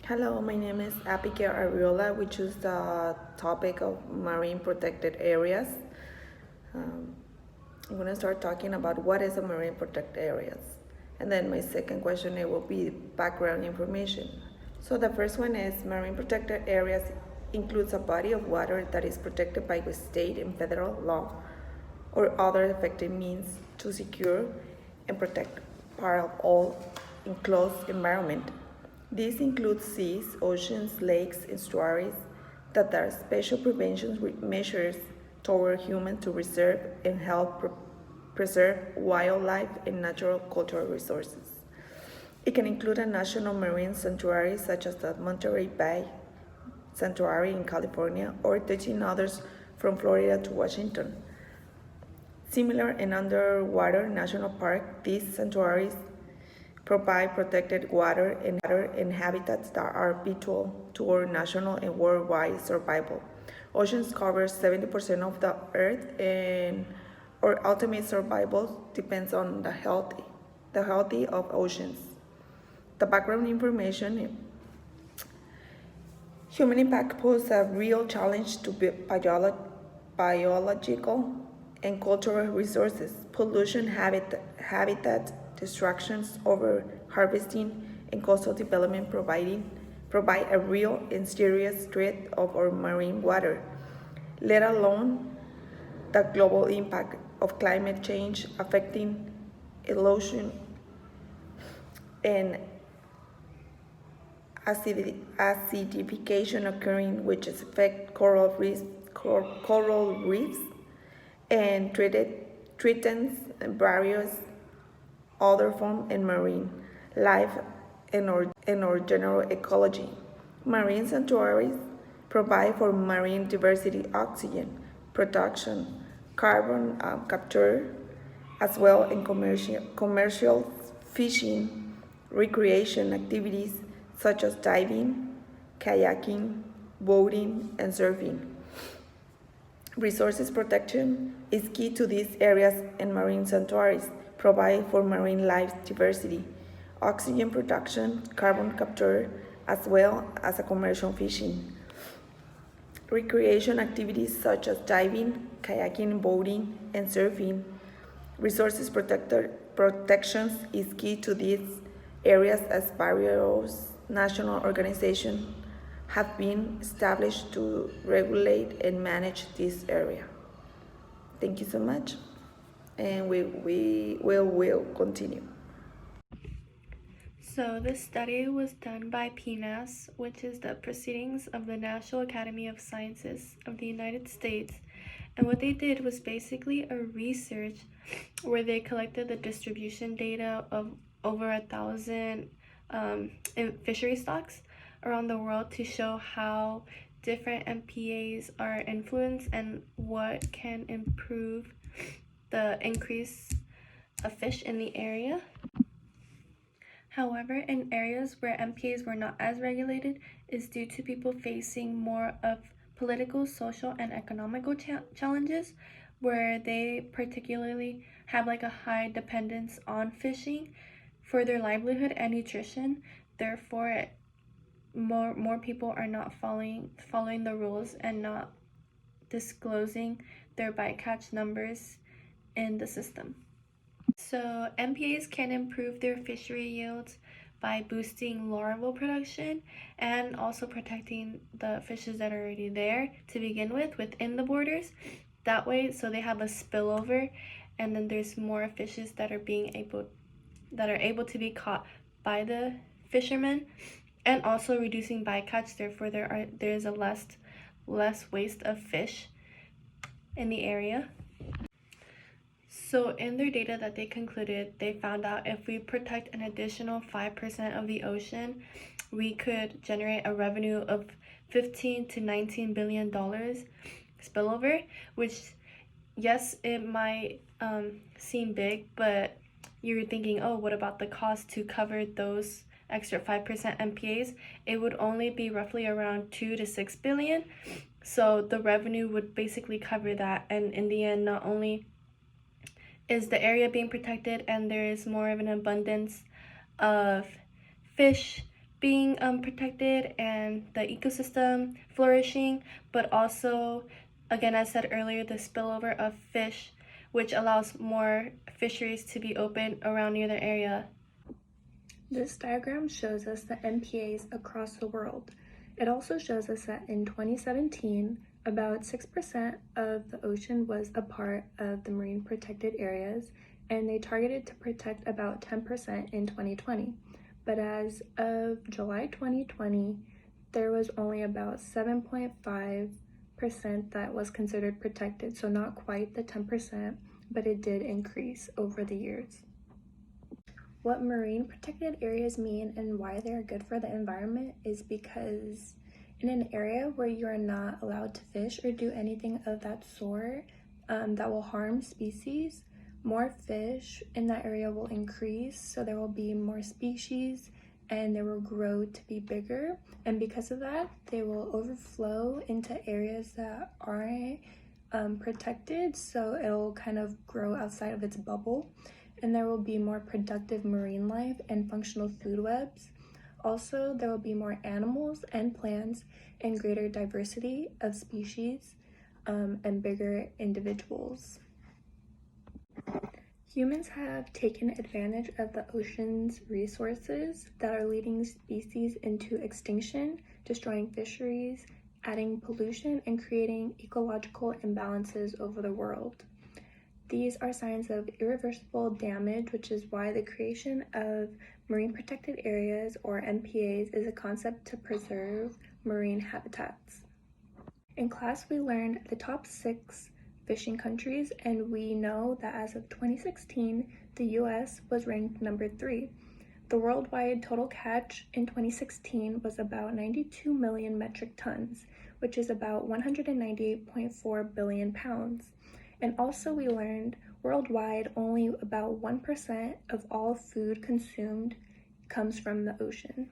Hello, my name is Abigail Ariola. We choose the topic of marine protected areas. Um, I'm going to start talking about what is a marine protected areas. And then my second question it will be background information. So the first one is marine protected areas includes a body of water that is protected by state and federal law or other effective means to secure and protect part of all enclosed environment. This includes seas, oceans, lakes, and estuaries that are special prevention measures toward humans to reserve and help preserve wildlife and natural cultural resources. It can include a national marine sanctuary such as the Monterey Bay Sanctuary in California or 13 others from Florida to Washington. Similar in underwater national park, these sanctuaries provide protected water and habitats that are vital to our national and worldwide survival. Oceans cover 70% of the earth, and our ultimate survival depends on the healthy of oceans. The background information: human impact poses a real challenge to biological and cultural resources. Pollution, habitat destructions, over harvesting, and coastal development provide a real and serious threat of our marine water, let alone the global impact of climate change affecting erosion and acidification occurring, which affect coral reefs and threatens various other forms in marine life and our general ecology. Marine sanctuaries provide for marine diversity, oxygen production, carbon capture, as well in commercial fishing, recreation activities such as diving, kayaking, boating, and surfing. Resources protection is key to these areas, and marine sanctuaries provide for marine life diversity, oxygen production, carbon capture, as well as a commercial fishing. Recreation activities such as diving, kayaking, boating, and surfing. Resources protections is key to these areas as various national organizations have been established to regulate and manage this area. Thank you so much, and we will continue. So this study was done by PNAS, which is the Proceedings of the National Academy of Sciences of the United States. And what they did was basically a research where they collected the distribution data of over 1,000 fishery stocks around the world to show how different MPAs are influenced and what can improve the increase of fish in the area. However, in areas where MPAs were not as regulated is due to people facing more of political, social, and economical challenges, where they particularly have like a high dependence on fishing for their livelihood and nutrition. Therefore, more people are not following the rules and not disclosing their bycatch numbers in the system. So MPAs can improve their fishery yields by boosting larval production and also protecting the fishes that are already there to begin with within the borders. That way, so they have a spillover, and then there's more fishes that are able to be caught by the fishermen, and also reducing bycatch. Therefore, there's a less waste of fish in the area. So in their data that they concluded, they found out if we protect an additional 5% of the ocean, we could generate a revenue of $15 to $19 billion spillover, which, yes, it might seem big, but you're thinking, oh, what about the cost to cover those extra 5% MPAs? It would only be roughly around 2 to 6 billion. So the revenue would basically cover that, and in the end, not only is the area being protected and there is more of an abundance of fish, being protected and the ecosystem flourishing, but also, again, as said earlier, the spillover of fish, which allows more fisheries to be open around near the area. This diagram shows us the MPAs across the world. It also shows us that in 2017, about 6% of the ocean was a part of the marine protected areas, and they targeted to protect about 10% in 2020. But as of July 2020, there was only about 7.5% that was considered protected, so not quite the 10%, but it did increase over the years. What marine protected areas mean and why they are good for the environment is because in an area where you are not allowed to fish or do anything of that sort that will harm species, more fish in that area will increase, so there will be more species and they will grow to be bigger, and because of that they will overflow into areas that aren't protected, so it'll kind of grow outside of its bubble, and there will be more productive marine life and functional food webs. Also, there will be more animals and plants and greater diversity of species and bigger individuals. Humans have taken advantage of the ocean's resources that are leading species into extinction, destroying fisheries, adding pollution, and creating ecological imbalances over the world. These are signs of irreversible damage, which is why the creation of marine protected areas, or MPAs, is a concept to preserve marine habitats. In class, we learned the top 6 fishing countries, and we know that as of 2016, the US was ranked number 3. The worldwide total catch in 2016 was about 92 million metric tons, which is about 198.4 billion pounds. And also we learned worldwide only about 1% of all food consumed comes from the ocean.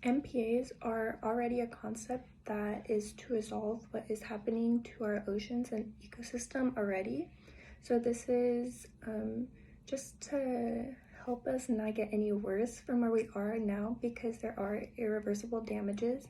MPAs are already a concept that is to resolve what is happening to our oceans and ecosystem already. So this is just to help us not get any worse from where we are now, because there are irreversible damages.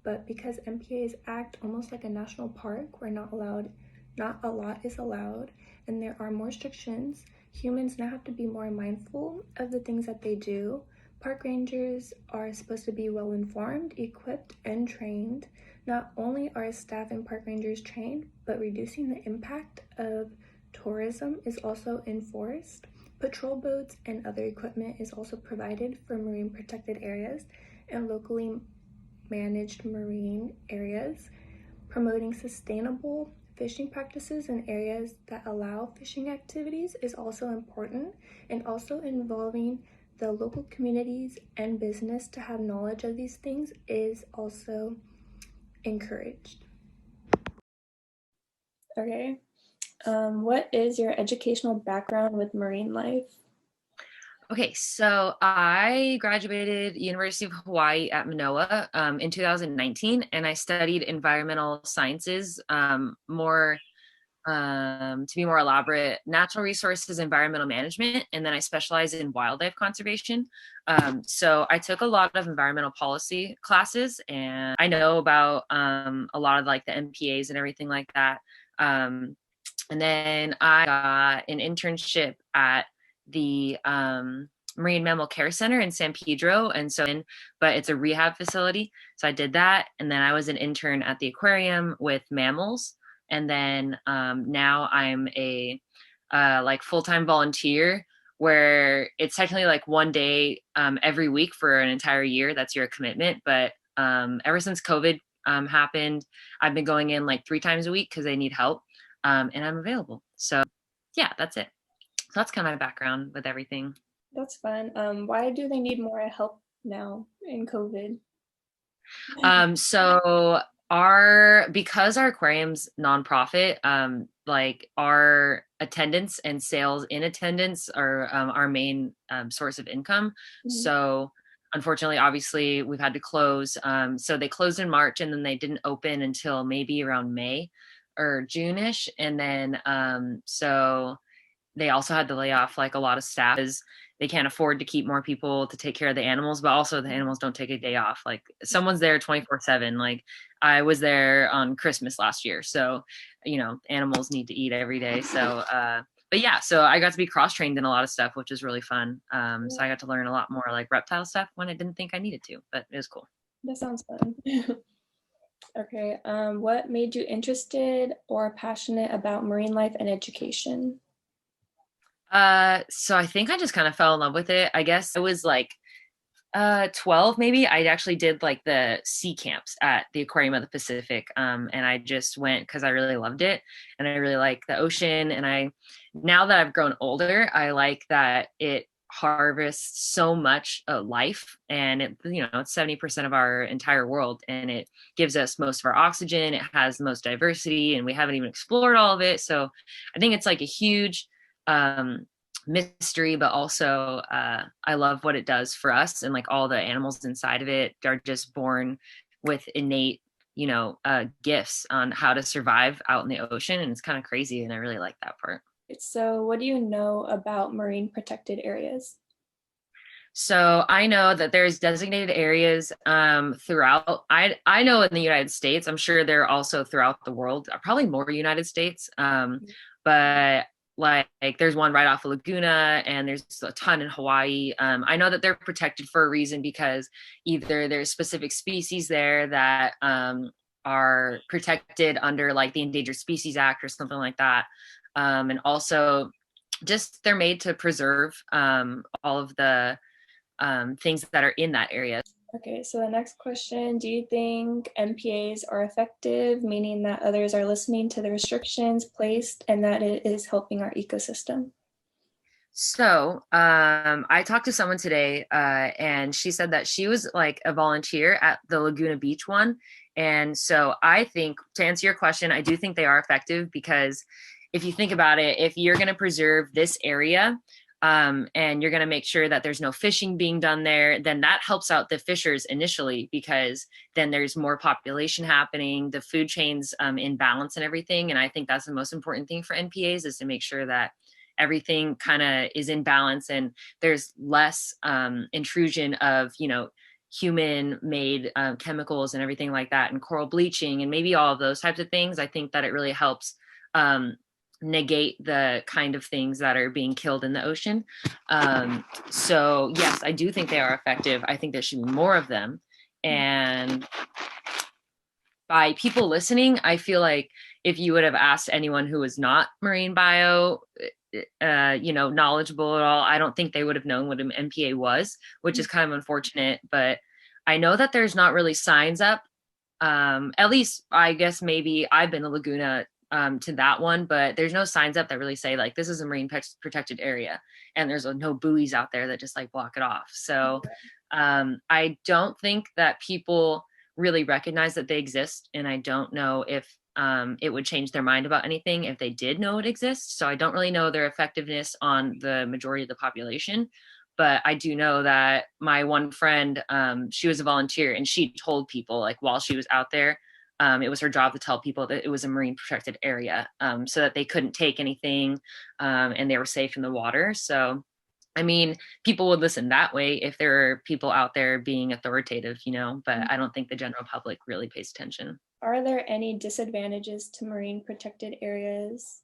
But because MPAs act almost like a national park where not a lot is allowed, and there are more restrictions, humans now have to be more mindful of the things that they do. Park rangers are supposed to be well informed, equipped, and trained. Not only are staff and park rangers trained, but reducing the impact of tourism is also enforced. Patrol boats and other equipment is also provided for marine protected areas and locally managed marine areas. Promoting sustainable fishing practices in areas that allow fishing activities is also important, and also involving the local communities and business to have knowledge of these things is also encouraged. Okay, what is your educational background with marine life? Okay, so I graduated University of Hawaii at Manoa in 2019, and I studied environmental sciences, more to be more elaborate, natural resources, environmental management, and then I specialize in wildlife conservation. So I took a lot of environmental policy classes, and I know about a lot of like the MPAs and everything like that. And then I got an internship at the Marine Mammal Care Center in San Pedro, but it's a rehab facility. So I did that, and then I was an intern at the aquarium with mammals, and then now I'm a like full-time volunteer, where it's technically like one day every week for an entire year. That's your commitment. But ever since COVID happened, I've been going in like 3 times a week because they need help, and I'm available. So yeah, that's it. So that's kind of my background with everything. That's fun. Why do they need more help now in COVID? So because our aquarium's nonprofit, like our attendance and sales in attendance are our main source of income. Mhm. So unfortunately, obviously, we've had to close. So they closed in March, and then they didn't open until maybe around May or June-ish. And then so they also had to lay off like a lot of staff. they can't afford to keep more people to take care of the animals, but also the animals don't take a day off. Like someone's there 24/7. Like I was there on Christmas last year. So, animals need to eat every day. So, but yeah, so I got to be cross-trained in a lot of stuff, which is really fun. So I got to learn a lot more like reptile stuff when I didn't think I needed to, but it was cool. That sounds fun. Okay, what made you interested or passionate about marine life and education? So I think I just kind of fell in love with it. I guess I was like 12 maybe. I actually did like the sea camps at the Aquarium of the Pacific. And I just went because I really loved it and I really like the ocean. And now that I've grown older, I like that it harvests so much life, and it's 70% of our entire world, and it gives us most of our oxygen. It has the most diversity, and we haven't even explored all of it. So I think it's like a huge mystery, but also I love what it does for us, and like all the animals inside of it are just born with innate gifts on how to survive out in the ocean, and it's kind of crazy, and I really like that part. So, what do you know about marine protected areas? So I know that there's designated areas throughout. I know in the United States, I'm sure they're also throughout the world, probably more United States. But like there's one right off of Laguna, and there's a ton in Hawaii. I know that they're protected for a reason, because either there's specific species there that are protected under like the Endangered Species Act or something like that. And also just they're made to preserve all of the things that are in that area. Okay, so the next question, do you think MPAs are effective, meaning that others are listening to the restrictions placed and that it is helping our ecosystem? So I talked to someone today and she said that she was like a volunteer at the Laguna Beach one. And so I think, to answer your question, I do think they are effective, because if you think about it, if you're going to preserve this area and you're going to make sure that there's no fishing being done there, then that helps out the fishers initially, because then there's more population happening, the food chain's in balance and everything. And I think that's the most important thing for NPAs, is to make sure that everything kind of is in balance and there's less intrusion of, human made chemicals and everything like that, and coral bleaching and maybe all of those types of things. I think that it really helps negate the kind of things that are being killed in the ocean. So yes, I do think they are effective. I think there should be more of them. And by people listening, I feel like if you would have asked anyone who was not marine bio, knowledgeable at all, I don't think they would have known what an MPA was, which is kind of unfortunate. But I know that there's not really signs up. At least I guess maybe I've been to Laguna to that one, but there's no signs up that really say like this is a marine protected area, and there's no buoys out there that just like block it off. So I don't think that people really recognize that they exist, and I don't know if it would change their mind about anything if they did know it exists. So I don't really know their effectiveness on the majority of the population. But I do know that my one friend, she was a volunteer, and she told people like while she was out there, it was her job to tell people that it was a marine protected area, so that they couldn't take anything and they were safe in the water. So, I mean, people would listen that way if there are people out there being authoritative, but I don't think the general public really pays attention. Are there any disadvantages to marine protected areas?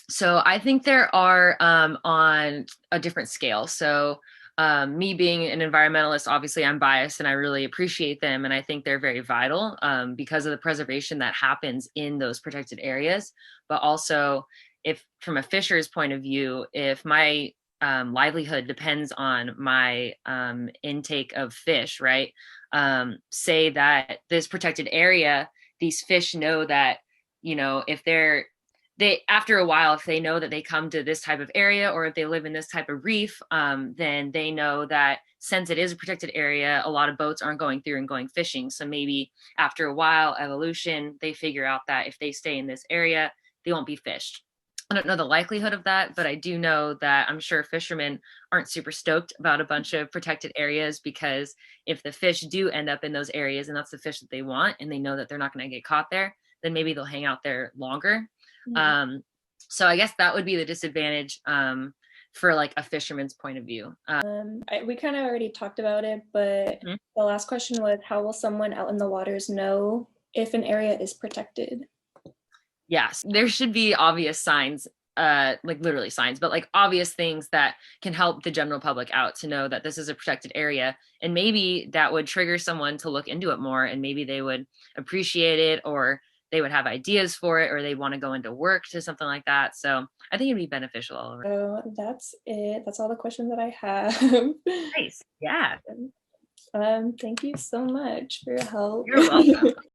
So I think there are on a different scale. So me being an environmentalist, obviously I'm biased and I really appreciate them. And I think they're very vital because of the preservation that happens in those protected areas. But also, if from a fisher's point of view, if my livelihood depends on my intake of fish, right? Say that this protected area, these fish know that, if they after a while, if they know that they come to this type of area, or if they live in this type of reef, then they know that since it is a protected area, a lot of boats aren't going through and going fishing. So maybe after a while, evolution, they figure out that if they stay in this area, they won't be fished. I don't know the likelihood of that, but I do know that I'm sure fishermen aren't super stoked about a bunch of protected areas, because if the fish do end up in those areas and that's the fish that they want, and they know that they're not going to get caught there, then maybe they'll hang out there longer. So I guess that would be the disadvantage. for like a fisherman's point of view. We kind of already talked about it, but Mhm. the last question was, how will someone out in the waters know if an area is protected? Yes, there should be obvious signs, like literally signs, but like obvious things that can help the general public out to know that this is a protected area. And maybe that would trigger someone to look into it more, and maybe they would appreciate it, or they would have ideas for it, or they want to go into work to something like that. So I think it'd be beneficial all over. So that's it. That's all the questions that I have. Nice. Yeah. Thank you so much for your help. You're welcome.